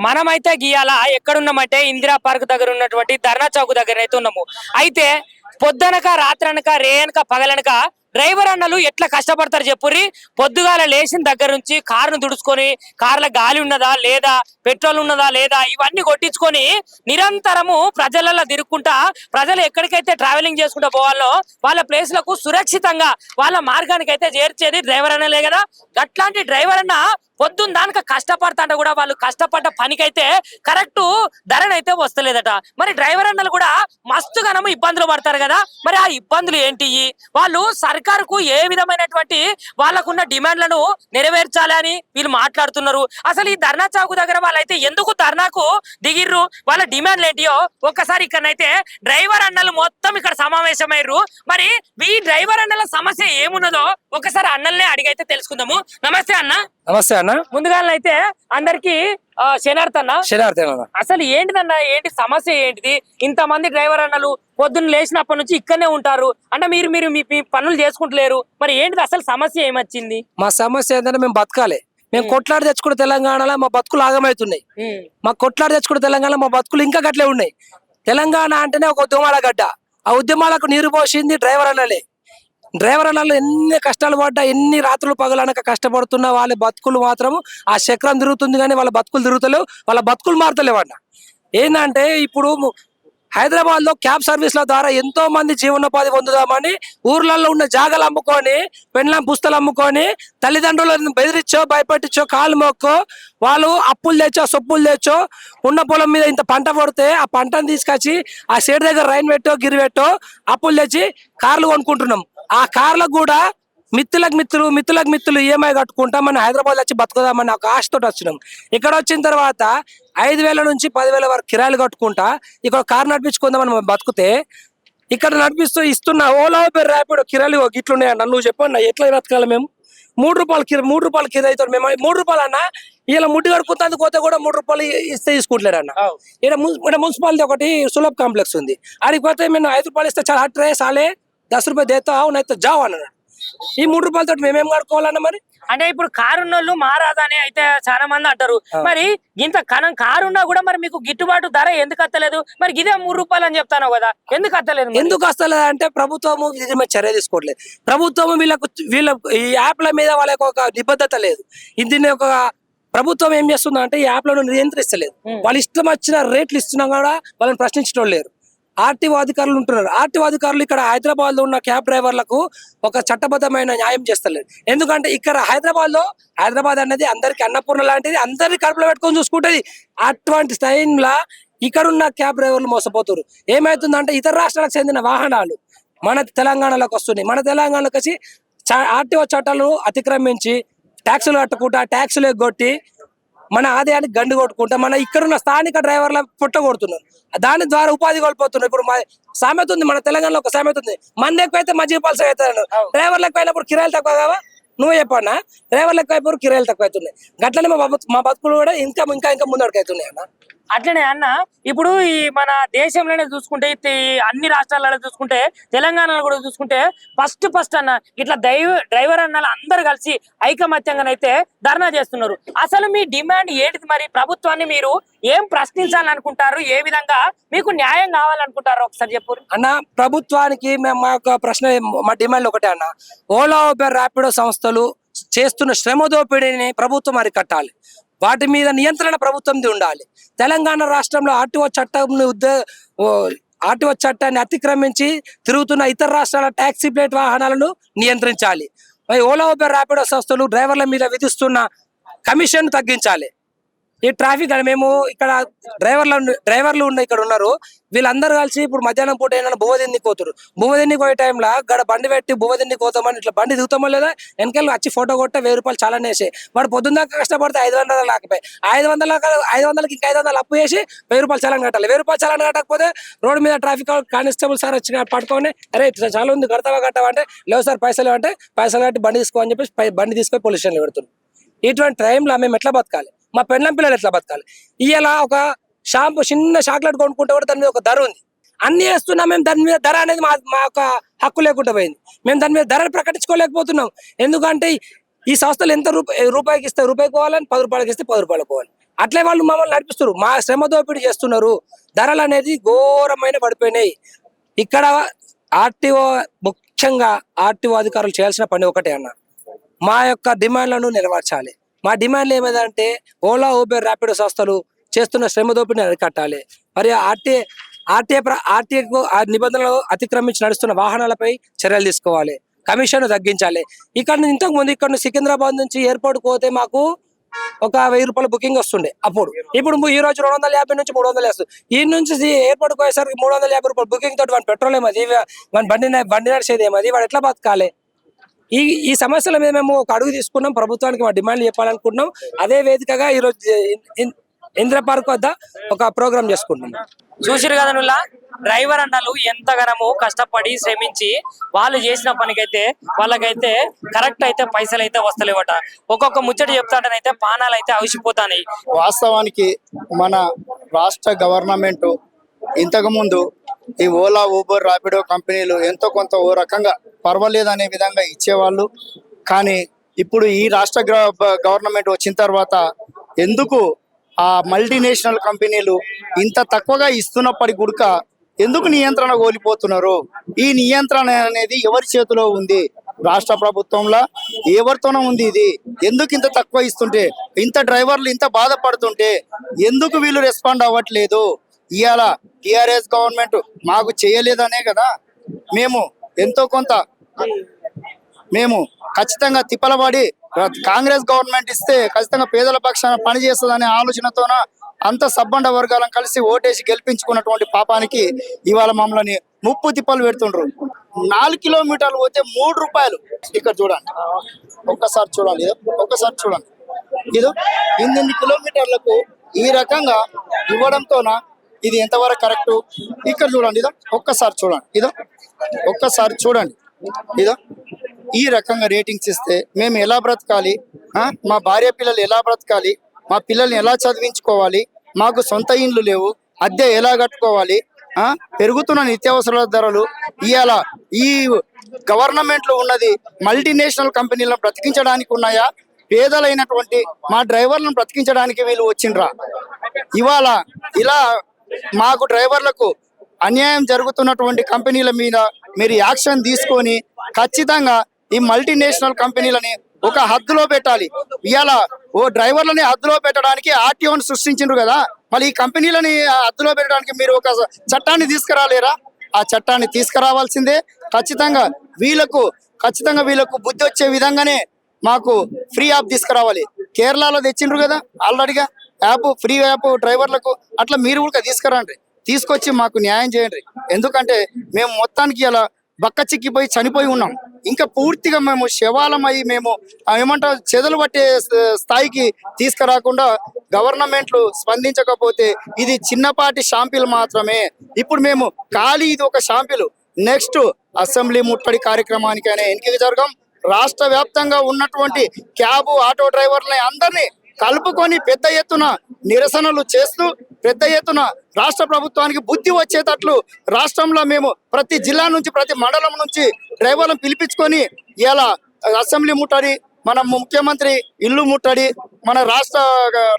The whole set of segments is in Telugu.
మనమైతే గీయాల ఎక్కడున్నామంటే ఇందిరా పార్క్ దగ్గర ఉన్నటువంటి ధర్నా చౌక్ దగ్గర అయితే ఉన్నాము. అయితే పొద్దునక రాత్రనక రేయనక పగలనక డ్రైవర్ అన్నలు ఎట్లా కష్టపడతారు చెప్పుర్రి. పొద్దుగాల లేచిన దగ్గర నుంచి కారును తుడుచుకొని కార్ల గాలి ఉన్నదా లేదా, పెట్రోల్ ఉన్నదా లేదా, ఇవన్నీ కొట్టించుకొని నిరంతరము ప్రజలలో తిరుక్కుంటా ప్రజలు ఎక్కడికైతే ట్రావెలింగ్ చేసుకుంటూ పోవాలో వాళ్ళ ప్లేస్లకు సురక్షితంగా వాళ్ళ మార్గానికి అయితే చేర్చేది డ్రైవర్ అన్నలే కదా. అట్లాంటి డ్రైవర్ అన్న పొద్దున్న దానికి కష్టపడతా కూడా వాళ్ళు కష్టపడ్డ పనికైతే కరెక్ట్ ధరనైతే వస్తలేదట. మరి డ్రైవర్ అన్నలు కూడా మస్తుగానము ఇబ్బందులు పడతారు కదా. మరి ఆ ఇబ్బందులు ఏంటి, వాళ్ళు సర్కారుకు ఏ విధమైనటువంటి వాళ్ళకున్న డిమాండ్లను నెరవేర్చాలి అని వీళ్ళు మాట్లాడుతున్నారు. అసలు ఈ ధర్నా చౌక్ దగ్గర వాళ్ళైతే ఎందుకు ధర్నాకు దిగిర్రు, వాళ్ళ డిమాండ్లు ఏంటియో ఒక్కసారి ఇక్కడనైతే డ్రైవర్ అన్నలు మొత్తం ఇక్కడ సమావేశమయ్యారు. మరి ఈ డ్రైవర్ అన్నల సమస్య ఏమున్నదో ఒకసారి అన్నల్నే అడిగైతే తెలుసుకుందాము. నమస్తే అన్న. నమస్తే అన్న. ముందుగా అయితే అందరికి శనార్థన్న. అసలు ఏంటిదన్న, ఏంటి సమస్య ఏంటిది? ఇంతమంది డ్రైవర్ అన్నలు పొద్దున్న లేచినప్పటి నుంచి ఇక్కడనే ఉంటారు అంటే మీరు మీరు మీ పనులు చేసుకుంటలేరు. మరి ఏంటిది అసలు సమస్య ఏమొచ్చింది? మా సమస్య ఏంటంటే మేము బతకాలి. మేము కొట్లాడి తెచ్చుకుంటే తెలంగాణలో మా బతుకులు ఆగమవుతున్నాయి. మా కొట్లాడి తెచ్చుకుంటే తెలంగాణలో మా బతుకులు ఇంకా గట్లే ఉన్నాయి. తెలంగాణ అంటేనే ఒక ఉద్యమాల గడ్డ. ఆ ఉద్యమాలకు నీరు పోసింది డ్రైవర్ అన్నలే. డ్రైవర్ అన్నలు ఎన్ని కష్టాలు పడ్డా, ఎన్ని రాత్రులు పగలనక కష్టపడుతున్న వాళ్ళ బతుకులు మాత్రం ఆ చక్రం తిరుగుతుంది కానీ వాళ్ళ బతుకులు తిరుగుతలేవు, వాళ్ళ బతుకులు మారుతలేవు అన్న. ఏంటంటే ఇప్పుడు హైదరాబాద్ లో క్యాబ్ సర్వీస్ల ద్వారా ఎంతో మంది జీవనోపాధి పొందుదామని ఊర్లలో ఉన్న జాగాలు అమ్ముకొని, పెండ్లం పుస్తలు అమ్ముకొని, తల్లిదండ్రులను బెదిరించో భయపెట్టించో కాలు మొక్కో వాళ్ళు అప్పులు తెచ్చో సొప్పులు తెచ్చో ఉన్న పొలం మీద ఇంత పంట పడితే ఆ పంటను తీసుకొచ్చి ఆ షేడ్ దగ్గర రైన్ పెట్టో గిరి పెట్టో అప్పులు తెచ్చి కార్లు కొనుక్కుంటున్నాం. ఆ కార్లకు కూడా మిత్తులకు మిత్తులు ఈఎంఐ కట్టుకుంటా మన హైదరాబాద్ వచ్చి బతుకుదామని ఒక ఆశతో వచ్చినాం. ఇక్కడ వచ్చిన తర్వాత 5,000 నుంచి 10,000 వరకు కిరాయిలు కట్టుకుంటా ఇక్కడ కారు నడిపించుకుందామని మనం బతుకుతే, ఇక్కడ నడిపిస్తూ ఇస్తున్న ఓలా ఉబెర్ ర్యాపిడో కిరాయిలు గిట్లున్నాయన్న. నువ్వు చెప్పన్నా ఎట్లా బతకాలి మేము? 3 రూపాయలు కిరాయి అవుతాడు. మేము 3 రూపాయలు అన్న ఇలా ముడ్డి కడుకుంటుంది పోతే కూడా 3 రూపాయలు ఇస్తే తీసుకుంటలేడు అన్న. ఇక్కడ మున్సిపాలిటీ ఒకటి సులభ్ కాంప్లెక్స్ ఉంది, ఆడికి పోతే మేము 5 రూపాయలు ఇస్తే చాలా హట్ రే సాలే 10 రూపాయలు దేతో అవునైతే జావ్ అన్నాడు. ఈ 3 రూపాయలతో మేమేం కడుకోవాలన్నా? మరి అంటే ఇప్పుడు కారున్నోళ్ళు మారాదా అని అయితే చాలా మంది అంటారు. మరి ఇంత కారున్నా కూడా మరి మీకు గిట్టుబాటు ధర ఎందుకు వస్తలేదు? మరి ఇదే 3 రూపాయలు అని చెప్తాను కదా, ఎందుకు వస్తలేదు? ఎందుకు వస్తలేదు అంటే ప్రభుత్వము ఇది మీద చర్య తీసుకోవట్లేదు. ప్రభుత్వము వీళ్ళ ఈ యాప్ల మీద వాళ్ళకి ఒక నిబద్ధత లేదు. దీన్ని ఒక ప్రభుత్వం ఏం చేస్తుందో అంటే ఈ యాప్లను నియంత్రిస్తలేదు. వాళ్ళు ఇష్టం వచ్చిన రేట్లు ఇస్తున్నా కూడా వాళ్ళని ప్రశ్నించడం లేరు. ఆర్టీఓ అధికారులు ఉంటున్నారు. ఆర్టీఓ అధికారులు ఇక్కడ హైదరాబాద్ లో ఉన్న క్యాబ్ డ్రైవర్లకు ఒక చట్టబద్ధమైన న్యాయం చేస్తలేదు. ఎందుకంటే ఇక్కడ హైదరాబాద్ అనేది అందరికి అన్నపూర్ణ లాంటిది, అందరినీ కడుపులో పెట్టుకొని చూసుకుంటది. అటువంటి టైంలో ఇక్కడున్న క్యాబ్ డ్రైవర్లు మోసపోతారు. ఏమైతుందంటే ఇతర రాష్ట్రాలకు చెందిన వాహనాలు మన తెలంగాణలోకి వస్తున్నాయి. మన తెలంగాణలోకి వచ్చి ఆర్టీఓ చట్టాలను అతిక్రమించి ట్యాక్సులు కట్టుకుంటా ట్యాక్సులు ఎగ్గొట్టి మన ఆదాయానికి గండి కొట్టుకుంటా మన ఇక్కడున్న స్థానిక డ్రైవర్ల పుట్ట కొడుతున్నారు. దాని ద్వారా ఉపాధి కోల్పోతున్నారు. ఇప్పుడు సామెత ఉంది, మన తెలంగాణలో ఒక సామెత ఉంది, మంది ఎక్కువైతే మజ్జిగ పలస అవుతారు. డ్రైవర్లు ఎక్కువైనప్పుడు కిరాయిలు తక్కువ కావా? నువ్వు చెప్పన్నా. డ్రైవర్లు ఎక్కువైపోయి కిరాయిలు తక్కువ అవుతున్నాయి. గట్లనే మా బతుకులు కూడా ఇంకా ముందడుకు అవుతున్నాయి అన్న. అట్లనే అన్న, ఇప్పుడు ఈ మన దేశంలోనే చూసుకుంటే అన్ని రాష్ట్రాలలో చూసుకుంటే తెలంగాణలో కూడా చూసుకుంటే ఫస్ట్ అన్న ఇట్లా డ్రైవర్ అన్నలు అందరు కలిసి ఐకమత్యంగానైతే ధర్నా చేస్తున్నారు. అసలు మీ డిమాండ్ ఏంటిది? మరి ప్రభుత్వాన్ని మీరు ఏం ప్రశ్నించాలనుకుంటారు? ఏ విధంగా మీకు న్యాయం కావాలనుకుంటారు? ఒకసారి చెప్పు అన్న. ప్రభుత్వానికి మా యొక్క ప్రశ్న, మా డిమాండ్ ఒకటే అన్న. ఓలా ఉబెర్ ర్యాపిడో సంస్థలు చేస్తున్న శ్రమ దోపిడీని ప్రభుత్వం అరికట్టాలి. వాటి మీద నియంత్రణ ప్రభుత్వంది ఉండాలి. తెలంగాణ రాష్ట్రంలో ఆర్టీఓ చట్టాన్ని అతిక్రమించి తిరుగుతున్న ఇతర రాష్ట్రాల ట్యాక్సీ ప్లేట్ వాహనాలను నియంత్రించాలి. ఓలా ఉబెర్ ర్యాపిడో సంస్థలు డ్రైవర్ల మీద విధిస్తున్న కమిషన్ తగ్గించాలి. ఈ ట్రాఫిక్ అని మేము ఇక్కడ డ్రైవర్లు ఇక్కడ ఉన్నారు. వీళ్ళందరూ కలిసి ఇప్పుడు మధ్యాహ్నం పూట ఏంటంటే బువ్వదిన్నికి పోతారు. బువ్వదిన్నికి పోయే టైంలో గడ బండి పెట్టి బువ్వదిన్నికి పోతామని ఇట్లా బండి దిగుతామో లేదా వెనకాల వచ్చి ఫోటో కొట్టే 1000 రూపాయలు చాలా వేసే వాడు పొద్దున్న దాకా కష్టపడితే 500 లాకపోయి 500కి ఇంకా 500 అప్పు చేసి 1000 రూపాయలు చలాన్ కట్టాలి. 1000 రూపాయలు చలాన్ కట్టకపోతే రోడ్డు మీద ట్రాఫిక్ కానిస్టేబుల్ సార్ వచ్చి పట్టుకొని అరే చాలా ఉంది కడతావా అంటే లేవు సార్ పైసలు అంటే పైసలు కట్టి బండి తీసుకో అని చెప్పి బండి తీసుకొని పోలీస్ స్టేషన్లో పెడుతున్నాం. ఇటువంటి టైంలో మేము ఎట్లా బతకాలి? మా పెండ్లం పిల్లలు ఎట్లా బతకాలి? ఇలా ఒక చిన్న చాక్లెట్ కొనుక్కుంటే కూడా దాని మీద ఒక ధర ఉంది. అన్ని వేస్తున్నా మేము దాని మీద ధర అనేది మా యొక్క హక్కు లేకుండా పోయింది. మేము దాని మీద ధరను ప్రకటించుకోలేకపోతున్నాం. ఎందుకంటే ఈ సంస్థలు ఎంత రూపాయికి ఇస్తే రూపాయికి పోవాలని 10 రూపాయలకి ఇస్తే 10 రూపాయలు పోవాలి. అట్లే వాళ్ళు మమ్మల్ని నడిపిస్తారు, మా శ్రమ దోపిడీ చేస్తున్నారు. ధరలు అనేది ఘోరమైన పడిపోయినాయి. ఇక్కడ ఆర్టీఓ, ముఖ్యంగా ఆర్టీఓ అధికారులు చేయాల్సిన పని ఒకటే అన్న, మా యొక్క డిమాండ్లను నెరవేర్చాలి. మా డిమాండ్లు ఏమైందంటే ఓలా, ఊబర్, ర్యాపిడో సంస్థలు చేస్తున్న శ్రమ దోపిడిని అరికట్టాలి. మరి ఆర్టీఏకు ఆ నిబంధనలు అతిక్రమించి నడుస్తున్న వాహనాలపై చర్యలు తీసుకోవాలి. కమిషన్ తగ్గించాలి. ఇంతకు ముందు ఇక్కడ సికింద్రాబాద్ నుంచి ఎయిర్పోర్ట్ పోతే మాకు ఒక 1000 రూపాయల బుకింగ్ వస్తుండే అప్పుడు. ఇప్పుడు ఈ రోజు 250 నుంచి 300 వేస్తుంది. ఈ నుంచి ఎయిర్పోర్ట్ పోయేసరికి 350 రూపాయలు బుకింగ్ తోటి వాడి పెట్రోల్ ఏమది, వాడి బండి నడిచేది ఏమది, వాడు ఎట్లా బతకాలి? ఈ సమస్యల మీద మేము ఒక అడుగు తీసుకున్నాం, ప్రభుత్వానికి మా డిమాండ్లు చెప్పాలనుకుంటున్నాం. అదే వేదికగా ఈ రోజు ఇందిరా పార్క్ వద్ద ఒక ప్రోగ్రామ్ చేసుకుంటున్నాం. చూసిరు కదా నుల్లా, డ్రైవర్ అన్నలు ఎంతగానో కష్టపడి శ్రమించి వాళ్ళు చేసిన పనికైతే వాళ్ళకైతే కరెక్ట్ అయితే పైసలు అయితే వస్తలేవట. ఒక్కొక్క ముచ్చట చెప్తాడనైతే పానాలు అయితే అవిసిపోతాయి. వాస్తవానికి మన రాష్ట్ర గవర్నమెంట్ ఇంతకు ముందు ఈ ఓలా, ఊబర్, ర్యాపిడో కంపెనీలు ఎంతో కొంత ఓ రకంగా పర్వాలేదు అనే విధంగా ఇచ్చేవాళ్ళు. కానీ ఇప్పుడు ఈ రాష్ట్ర గవర్నమెంట్ వచ్చిన తర్వాత ఎందుకు ఆ మల్టీనేషనల్ కంపెనీలు ఇంత తక్కువగా ఇస్తున్నప్పటికీ కూడా ఎందుకు నియంత్రణ కోల్పోతున్నారు? ఈ నియంత్రణ అనేది ఎవరి చేతిలో ఉంది? రాష్ట్ర ప్రభుత్వంలో ఎవరితోనో ఉంది. ఇది ఎందుకు ఇంత తక్కువ ఇస్తుంటే, ఇంత డ్రైవర్లు ఇంత బాధపడుతుంటే ఎందుకు వీళ్ళు రెస్పాండ్ అవ్వట్లేదు? ఇవాళ టిఆర్ఎస్ గవర్నమెంట్ మాకు చేయలేదనే కదా మేము ఎంతో కొంత మేము ఖచ్చితంగా తిప్పలబడి కాంగ్రెస్ గవర్నమెంట్ ఇస్తే ఖచ్చితంగా పేదల పక్షాన పనిచేస్తుందనే ఆలోచనతోన అంత సబ్బండ వర్గాలను కలిసి ఓటేసి గెలిపించుకున్నటువంటి పాపానికి ఇవాళ మమ్మల్ని ముప్పు తిప్పలు పెడుతుండ్రు. 4 కిలోమీటర్లు పోతే 3 రూపాయలు. ఇక్కడ చూడండి, ఒక్కసారి చూడాలి, ఒక్కసారి చూడండి. ఇది 8 కిలోమీటర్లకు ఈ రకంగా ఇవ్వడంతోన ఇది ఎంతవరకు కరెక్ట్? ఇక్కడ చూడండి, ఇదో ఒక్కసారి చూడండి, ఇదో ఒక్కసారి చూడండి, ఇదో ఈ రకంగా రేటింగ్స్ ఇస్తే మేము ఎలా బ్రతకాలి? మా భార్య పిల్లలు ఎలా బ్రతకాలి? మా పిల్లల్ని ఎలా చదివించుకోవాలి? మాకు సొంత ఇండ్లు లేవు, అద్దె ఎలా కట్టుకోవాలి? పెరుగుతున్న నిత్యావసరాల ధరలు. ఇవాళ ఈ గవర్నమెంట్ లో ఉన్నది మల్టీనేషనల్ కంపెనీలను బ్రతికించడానికి ఉన్నాయా, పేదలైనటువంటి మా డ్రైవర్లను బ్రతికించడానికి వీళ్ళు వచ్చిండ్రా? ఇవాళ ఇలా మాకు డ్రైవర్లకు అన్యాయం జరుగుతున్నటువంటి కంపెనీల మీద మీరు యాక్షన్ తీసుకొని ఖచ్చితంగా ఈ మల్టీనేషనల్ కంపెనీలని ఒక హద్దులో పెట్టాలి. ఇవాళ ఓ డ్రైవర్లని హద్దులో పెట్టడానికి ఆర్టీఓని సృష్టించిండ్రు కదా, మళ్ళీ ఈ కంపెనీలని హద్దులో పెట్టడానికి మీరు ఒక చట్టాన్ని తీసుకురాలేరా? ఆ చట్టాన్ని తీసుకురావాల్సిందే. ఖచ్చితంగా వీళ్ళకు బుద్ధి వచ్చే విధంగానే మాకు ఫ్రీ యాప్ తీసుకురావాలి. కేరళలో తెచ్చిండ్రు కదా ఆల్రెడీగా యాప్, ఫ్రీ యాప్ డ్రైవర్లకు. అట్లా మీరు కూడా తీసుకురండి, తీసుకొచ్చి మాకు న్యాయం చేయండి. ఎందుకంటే మేము మొత్తానికి ఇలా బక్క చిక్కిపోయి చనిపోయి ఉన్నాం. ఇంకా పూర్తిగా మేము శవాలమై మేము ఏమంటారు చెదలు పట్టే స్థాయికి తీసుకురాకుండా గవర్నమెంట్లు స్పందించకపోతే ఇది చిన్నపాటి షాంపిల్ మాత్రమే. ఇప్పుడు మేము ఖాళీ ఇది ఒక షాంపిల్. నెక్స్ట్ అసెంబ్లీ ముట్టడి కార్యక్రమానికైనా ఎన్నిక జరగం. రాష్ట్ర వ్యాప్తంగా ఉన్నటువంటి క్యాబ్, ఆటో డ్రైవర్లని అందరినీ కలుపుకొని పెద్ద ఎత్తున నిరసనలు చేస్తూ పెద్ద ఎత్తున రాష్ట్ర ప్రభుత్వానికి బుద్ధి వచ్చేటట్లు రాష్ట్రంలో మేము ప్రతి జిల్లా నుంచి, ప్రతి మండలం నుంచి డ్రైవర్లను పిలిపించుకొని ఇలా అసెంబ్లీ ముట్టడి, మన ముఖ్యమంత్రి ఇల్లు ముట్టడి, మన రాష్ట్ర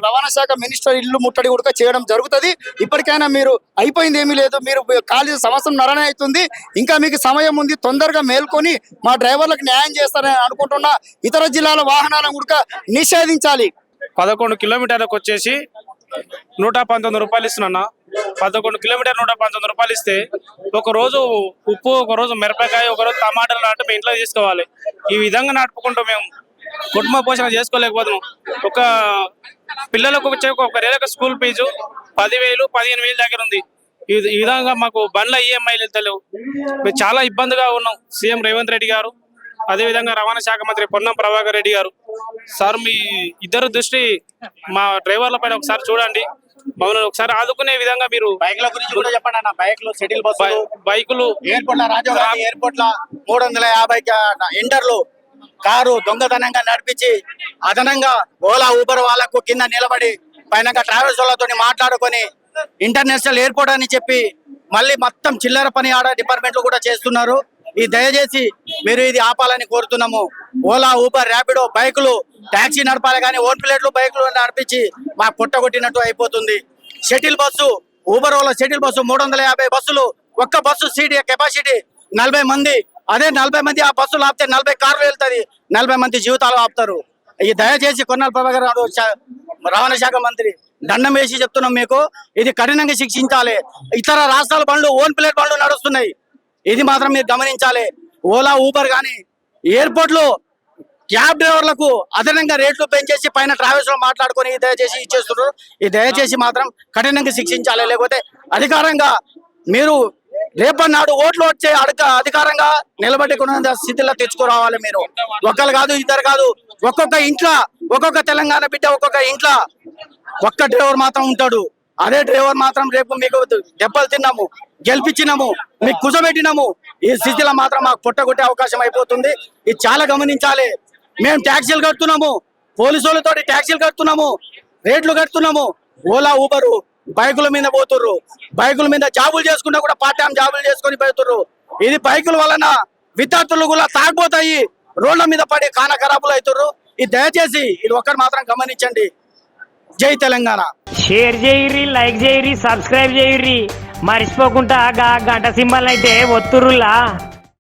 రవాణా శాఖ మినిస్టర్ ఇల్లు ముట్టడి కూడా చేయడం జరుగుతుంది. ఇప్పటికైనా మీరు అయిపోయింది ఏమీ లేదు, మీరు ఖాళీ సంవత్సరం నరనే అవుతుంది, ఇంకా మీకు సమయం ఉంది, తొందరగా మేల్కొని మా డ్రైవర్లకు న్యాయం చేస్తారని అనుకుంటున్నా. ఇతర జిల్లాల వాహనాలను కూడా నిషేధించాలి. 11 కిలోమీటర్లకు వచ్చేసి 119 రూపాయలు ఇస్తున్నా. 11 కిలోమీటర్ 119 రూపాయలు ఇస్తే ఒక రోజు ఉప్పు, ఒక రోజు మిరపకాయ, ఒక రోజు టమాటాలు నాటు మేము ఇంట్లో తీసుకోవాలి. ఈ విధంగా నాటుకుంటూ మేము కుటుంబ పోషణ చేసుకోలేకపోతున్నాం. ఒక పిల్లలకు వచ్చే ఒక నెలకు స్కూల్ ఫీజు 10,000, 15,000 దగ్గర ఉంది. ఈ విధంగా మాకు బండ్ల ఈఎంఐలు వెళ్తలేవు. మేము చాలా ఇబ్బందిగా ఉన్నాం. సీఎం రేవంత్ రెడ్డి గారు, అదేవిధంగా రవాణా శాఖ మంత్రి పొన్నం ప్రభాకర్ రెడ్డి గారు, సార్ మీ ఇద్దరు దృష్టి మా డ్రైవర్ల పైన ఒకసారి చూడండి, మమ్మల్ని ఒకసారి ఆదుకునే విధంగా మీరు. బైక్ల గురించి కూడా చెప్పండి అన్న. బైక్లు, షటిల్ బస్సులు, బైకులు ఎయిర్పోర్ట్ లో రాజీవ్ గాంధీ ఎయిర్పోర్ట్ లో 350 ఎంటర్లు కారు దొంగతనంగా నడిపించి అదనంగా ఓలా, ఊబర్ వాళ్ళకు కింద నిలబడి పైన ట్రావెల్స్ వాళ్ళతో మాట్లాడుకొని ఇంటర్నేషనల్ ఎయిర్పోర్ట్ అని చెప్పి మళ్ళీ మొత్తం చిల్లర పని ఆడ డిపార్ట్మెంట్లు కూడా చేస్తున్నారు. ఈ దయచేసి మీరు ఇది ఆపాలని కోరుతున్నాము. ఓలా, ఊబర్, ర్యాపిడో, బైకులు, టాక్సీ నడపాలి కానీ ఓన్ ప్లేట్లు బైకులు నడిపించి మా కొట్టగొట్టినట్టు అయిపోతుంది. Shuttle bus, Uber Ola shuttle bus 350 బస్సులు, ఒక్క బస్సు సీట్ కెపాసిటీ 40 మంది. అదే 40 మంది ఆ బస్సులు ఆపితే 40 కార్లు వెళ్తుంది, 40 మంది జీవితాలు ఆపుతారు. ఈ దయచేసి కొన్నాళ్ళ ప్రభాకర్ రావు రవాణా శాఖ మంత్రి దండం వేసి చెప్తున్నాం మీకు, ఇది కఠినంగా శిక్షించాలి. ఇతర రాష్ట్రాల బండ్లు ఓన్ ప్లేట్ బండ్లు నడుస్తున్నాయి, ఇది మాత్రం మీరు గమనించాలి. ఓలా, ఊబర్ కానీ ఎయిర్పోర్ట్ లో క్యాబ్ డ్రైవర్లకు అదనంగా రేట్లు పెంచేసి పైన ట్రావెల్స్ లో మాట్లాడుకొని దయచేసి ఇచ్చేస్తున్నారు. ఈ దయచేసి మాత్రం కఠినంగా శిక్షించాలి. లేకపోతే అధికారంగా మీరు రేపన్నాడు ఓట్లు వచ్చే అధికారంగా నిలబెట్టుకున్న స్థితిలో తెచ్చుకోరావాలి. మీరు ఒకరు కాదు, ఇద్దరు కాదు, ఒక్కొక్క ఇంట్లో ఒక్కొక్క తెలంగాణ బిడ్డ ఒక్కొక్క ఇంట్లో ఒక్క డ్రైవర్ మాత్రం ఉంటాడు. అదే డ్రైవర్ మాత్రం రేపు మీకు దెబ్బలు తిన్నాము, గెలిపించినాము, మీకు కుసబెట్టినాము, ఈ స్థితిలో మాత్రం మాకు పుట్టగొట్టే అవకాశం అయిపోతుంది. ఇది చాలా గమనించాలి. మేము ట్యాక్సీలు కడుతున్నాము, పోలీసులతో ట్యాక్సీలు కడుతున్నాము, రేట్లు కడుతున్నాము. ఓలా, ఊబరు బైకుల మీద పోతుర్రు, బైకుల మీద జాబులు చేసుకుంటా కూడా పార్ట్ టైం జాబులు చేసుకుని పోతుర్రు. ఇది బైకుల వలన విద్యార్థులు కూడా తాగిపోతాయి, రోడ్ల మీద పడి కాన ఖరాబులు అవుతుర్రు. ఇది దయచేసి ఇది ఒక్కరు మాత్రం గమనించండి. జై తెలంగాణ. షేర్ చేయరి, లైక్ చేయరి, సబ్స్క్రైబ్ చేయరి, మర్చిపోకుండా గంట సింబల్ అయితే ఒత్తురులా.